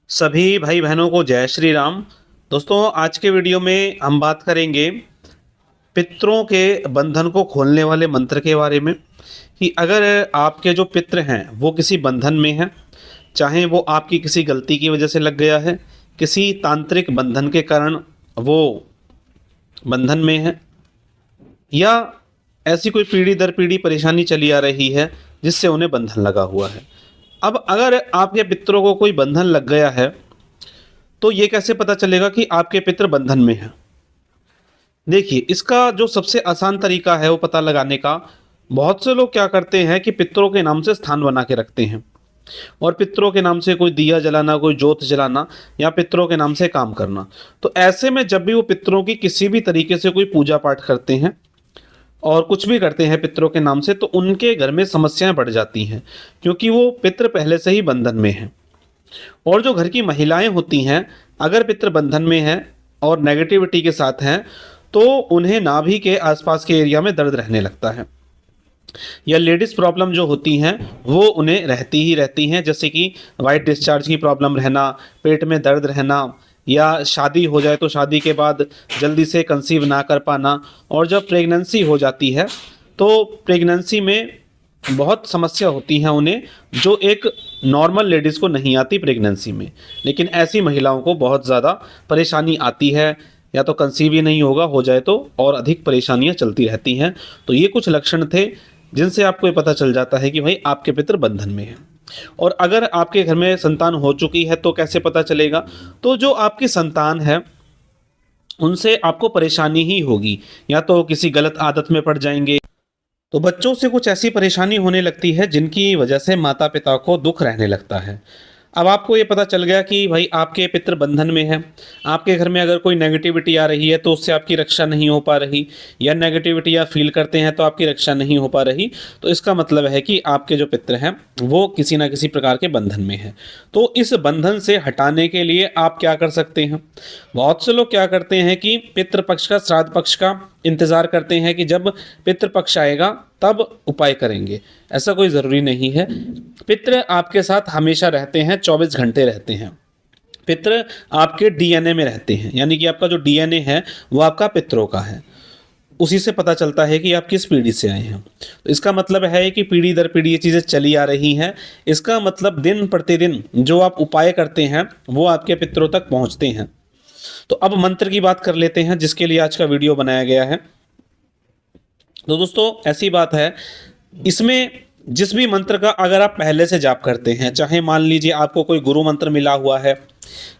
सभी भाई बहनों को जय श्री राम। दोस्तों, आज के वीडियो में हम बात करेंगे पितरों के बंधन को खोलने वाले मंत्र के बारे में कि अगर आपके जो पितर हैं वो किसी बंधन में हैं, चाहे वो आपकी किसी गलती की वजह से लग गया है, किसी तांत्रिक बंधन के कारण वो बंधन में है, या ऐसी कोई पीढ़ी दर पीढ़ी परेशानी चली आ रही है जिससे उन्हें बंधन लगा हुआ है। अब अगर आपके पितरों को कोई बंधन लग गया है तो ये कैसे पता चलेगा कि आपके पितर बंधन में हैं? देखिए, इसका जो सबसे आसान तरीका है वो पता लगाने का, बहुत से लोग क्या करते हैं कि पितरों के नाम से स्थान बना के रखते हैं और पितरों के नाम से कोई दिया जलाना, कोई जोत जलाना या पितरों के नाम से काम करना। तो ऐसे में जब भी वो पितरों की किसी भी तरीके से कोई पूजा पाठ करते हैं और कुछ भी करते हैं पितरों के नाम से, तो उनके घर में समस्याएं बढ़ जाती हैं, क्योंकि वो पितर पहले से ही बंधन में हैं। और जो घर की महिलाएं होती हैं, अगर पितृ बंधन में हैं और नेगेटिविटी के साथ हैं, तो उन्हें नाभि के आसपास के एरिया में दर्द रहने लगता है, या लेडीज़ प्रॉब्लम जो होती हैं वो उन्हें रहती ही रहती हैं, जैसे कि वाइट डिस्चार्ज की प्रॉब्लम रहना, पेट में दर्द रहना, या शादी हो जाए तो शादी के बाद जल्दी से कंसीव ना कर पाना। और जब प्रेगनेंसी हो जाती है तो प्रेगनेंसी में बहुत समस्या होती हैं उन्हें, जो एक नॉर्मल लेडीज़ को नहीं आती प्रेगनेंसी में, लेकिन ऐसी महिलाओं को बहुत ज़्यादा परेशानी आती है, या तो कंसीव ही नहीं होगा, हो जाए तो और अधिक परेशानियां चलती रहती हैं। तो ये कुछ लक्षण थे जिनसे आपको ये पता चल जाता है कि भाई आपके पितर बंधन में हैं। और अगर आपके घर में संतान हो चुकी है तो कैसे पता चलेगा? तो जो आपकी संतान है उनसे आपको परेशानी ही होगी, या तो किसी गलत आदत में पड़ जाएंगे, तो बच्चों से कुछ ऐसी परेशानी होने लगती है जिनकी वजह से माता पिता को दुख रहने लगता है। अब आपको ये पता चल गया कि भाई आपके पितृ बंधन में है, आपके घर में अगर कोई नेगेटिविटी आ रही है तो उससे आपकी रक्षा नहीं हो पा रही, या नेगेटिविटी आप फील करते हैं तो आपकी रक्षा नहीं हो पा रही, तो इसका मतलब है कि आपके जो पितृ हैं वो किसी ना किसी प्रकार के बंधन में हैं। तो इस बंधन से हटाने के लिए आप क्या कर सकते हैं? बहुत से लोग क्या करते हैं कि पितृपक्ष का, श्राद्ध पक्ष का इंतज़ार करते हैं कि जब पितृपक्ष आएगा तब उपाय करेंगे। ऐसा कोई ज़रूरी नहीं है। पितृ आपके साथ हमेशा रहते हैं, 24 घंटे रहते हैं। पितृ आपके डीएनए में रहते हैं, यानी कि आपका जो डीएनए है वो आपका पितरों का है। उसी से पता चलता है कि आप किस पीढ़ी से आए हैं। तो इसका मतलब है कि पीढ़ी दर पीढ़ी ये चीज़ें चली आ रही हैं। इसका मतलब दिन प्रतिदिन जो आप उपाय करते हैं वो आपके पितरों तक पहुँचते हैं। तो अब मंत्र की बात कर लेते हैं, जिसके लिए आज का वीडियो बनाया गया है। तो दोस्तों, ऐसी बात है, इसमें जिस भी मंत्र का अगर आप पहले से जाप करते हैं, चाहे मान लीजिए आपको कोई गुरु मंत्र मिला हुआ है,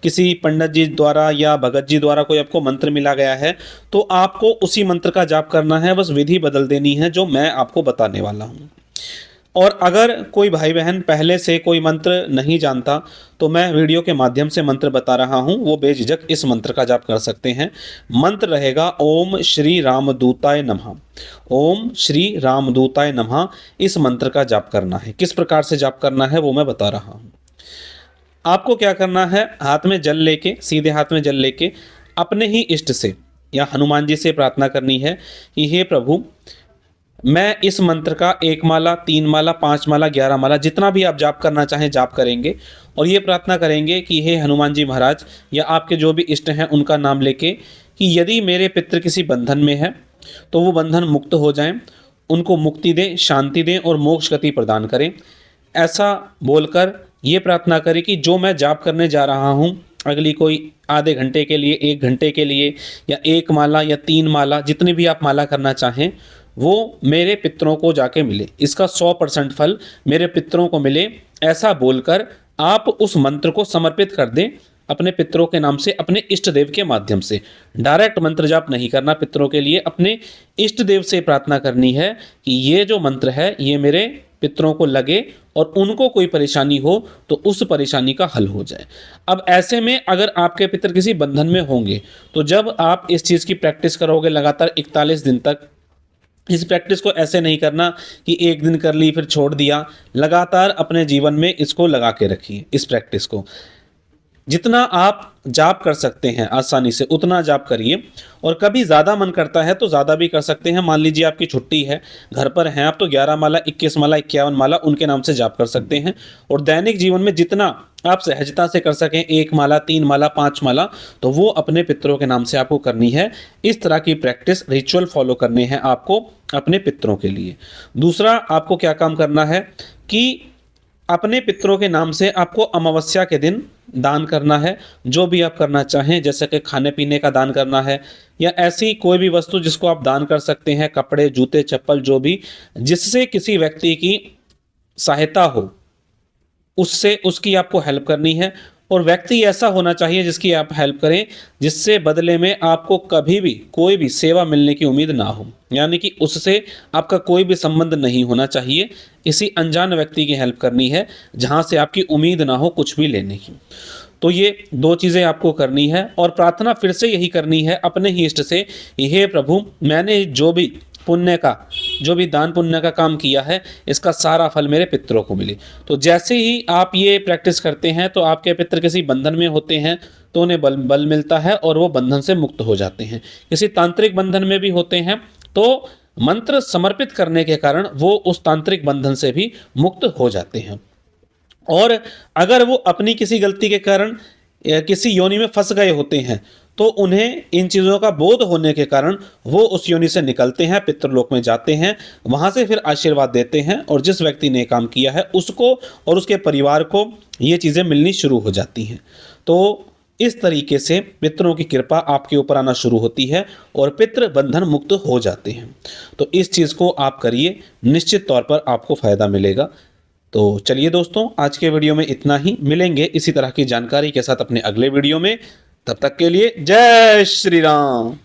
किसी पंडित जी द्वारा या भगत जी द्वारा कोई आपको मंत्र मिला गया है, तो आपको उसी मंत्र का जाप करना है, बस विधि बदल देनी है जो मैं आपको बताने वाला हूँ। और अगर कोई भाई बहन पहले से कोई मंत्र नहीं जानता तो मैं वीडियो के माध्यम से मंत्र बता रहा हूँ, वो बेझिझक इस मंत्र का जाप कर सकते हैं। मंत्र रहेगा ओम श्री रामदूताय नमः। ओम श्री रामदूताय नमः, इस मंत्र का जाप करना है। किस प्रकार से जाप करना है वो मैं बता रहा हूँ। आपको क्या करना है, हाथ में जल लेके, सीधे हाथ में जल लेके अपने ही इष्ट से या हनुमान जी से प्रार्थना करनी है कि हे प्रभु, मैं इस मंत्र का 1 माला, 3 माला, 5 माला, 11 माला, जितना भी आप जाप करना चाहें जाप करेंगे। और ये प्रार्थना करेंगे कि हे हनुमान जी महाराज, या आपके जो भी इष्ट हैं उनका नाम लेके, कि यदि मेरे पितृ किसी बंधन में है तो वो बंधन मुक्त हो जाएं, उनको मुक्ति दें, शांति दें और मोक्ष गति प्रदान करें। ऐसा बोलकर ये प्रार्थना करें कि जो मैं जाप करने जा रहा हूँ, अगली कोई आधे घंटे के लिए, 1 घंटे के लिए, या 1 माला या 3 माला, जितनी भी आप माला करना चाहें, वो मेरे पितरों को जाके मिले, इसका 100% फल मेरे पितरों को मिले। ऐसा बोलकर आप उस मंत्र को समर्पित कर दें अपने पितरों के नाम से, अपने इष्ट देव के माध्यम से। डायरेक्ट मंत्र जाप नहीं करना पितरों के लिए, अपने इष्ट देव से प्रार्थना करनी है कि ये जो मंत्र है ये मेरे पितरों को लगे और उनको कोई परेशानी हो तो उस परेशानी का हल हो जाए। अब ऐसे में अगर आपके पितर किसी बंधन में होंगे, तो जब आप इस चीज़ की प्रैक्टिस करोगे लगातार 41 दिन तक, इस प्रैक्टिस को ऐसे नहीं करना कि एक दिन कर ली फिर छोड़ दिया, लगातार अपने जीवन में इसको लगा के रखिए। इस प्रैक्टिस को जितना आप जाप कर सकते हैं आसानी से उतना जाप करिए, और कभी ज़्यादा मन करता है तो ज़्यादा भी कर सकते हैं। मान लीजिए आपकी छुट्टी है, घर पर हैं आप, तो 11 माला, 21 माला, 51 माला उनके नाम से जाप कर सकते हैं। और दैनिक जीवन में जितना आप सहजता से कर सकें, 1 माला, 3 माला, 5 माला, तो वो अपने पितरों के नाम से आपको करनी है। इस तरह की प्रैक्टिस, रिचुअल फॉलो करने हैं आपको अपने पितरों के लिए। दूसरा आपको क्या काम करना है कि अपने पितरों के नाम से आपको अमावस्या के दिन दान करना है। जो भी आप करना चाहें, जैसे कि खाने पीने का दान करना है, या ऐसी कोई भी वस्तु जिसको आप दान कर सकते हैं, कपड़े, जूते, चप्पल, जो भी, जिससे किसी व्यक्ति की सहायता हो, उससे उसकी आपको हेल्प करनी है। और व्यक्ति ऐसा होना चाहिए जिसकी आप हेल्प करें, जिससे बदले में आपको कभी भी कोई भी सेवा मिलने की उम्मीद ना हो, यानी कि उससे आपका कोई भी संबंध नहीं होना चाहिए। किसी अनजान व्यक्ति की हेल्प करनी है जहाँ से आपकी उम्मीद ना हो कुछ भी लेने की। तो ये 2 चीज़ें आपको करनी है, और प्रार्थना फिर से यही करनी है अपने ही इष्ट से, हे प्रभु, मैंने जो भी पुण्य का, जो भी दान पुण्य का काम किया है, इसका सारा फल मेरे पितरों को मिले। तो जैसे ही आप ये प्रैक्टिस करते हैं तो आपके पितर किसी बंधन में होते हैं तो उन्हें बल मिलता है और वो बंधन से मुक्त हो जाते हैं। किसी तांत्रिक बंधन में भी होते हैं तो मंत्र समर्पित करने के कारण वो उस तांत्रिक बंधन से भी मुक्त हो जाते हैं। और अगर वो अपनी किसी गलती के कारण किसी योनि में फंस गए होते हैं तो उन्हें इन चीज़ों का बोध होने के कारण वो उस योनि से निकलते हैं, पितृलोक में जाते हैं, वहाँ से फिर आशीर्वाद देते हैं, और जिस व्यक्ति ने काम किया है उसको और उसके परिवार को ये चीज़ें मिलनी शुरू हो जाती हैं। तो इस तरीके से पितरों की कृपा आपके ऊपर आना शुरू होती है और पितृ बंधन मुक्त हो जाते हैं। तो इस चीज़ को आप करिए, निश्चित तौर पर आपको फ़ायदा मिलेगा। तो चलिए दोस्तों, आज के वीडियो में इतना ही। मिलेंगे इसी तरह की जानकारी के साथ अपने अगले वीडियो में। तब तक के लिए जय श्री राम।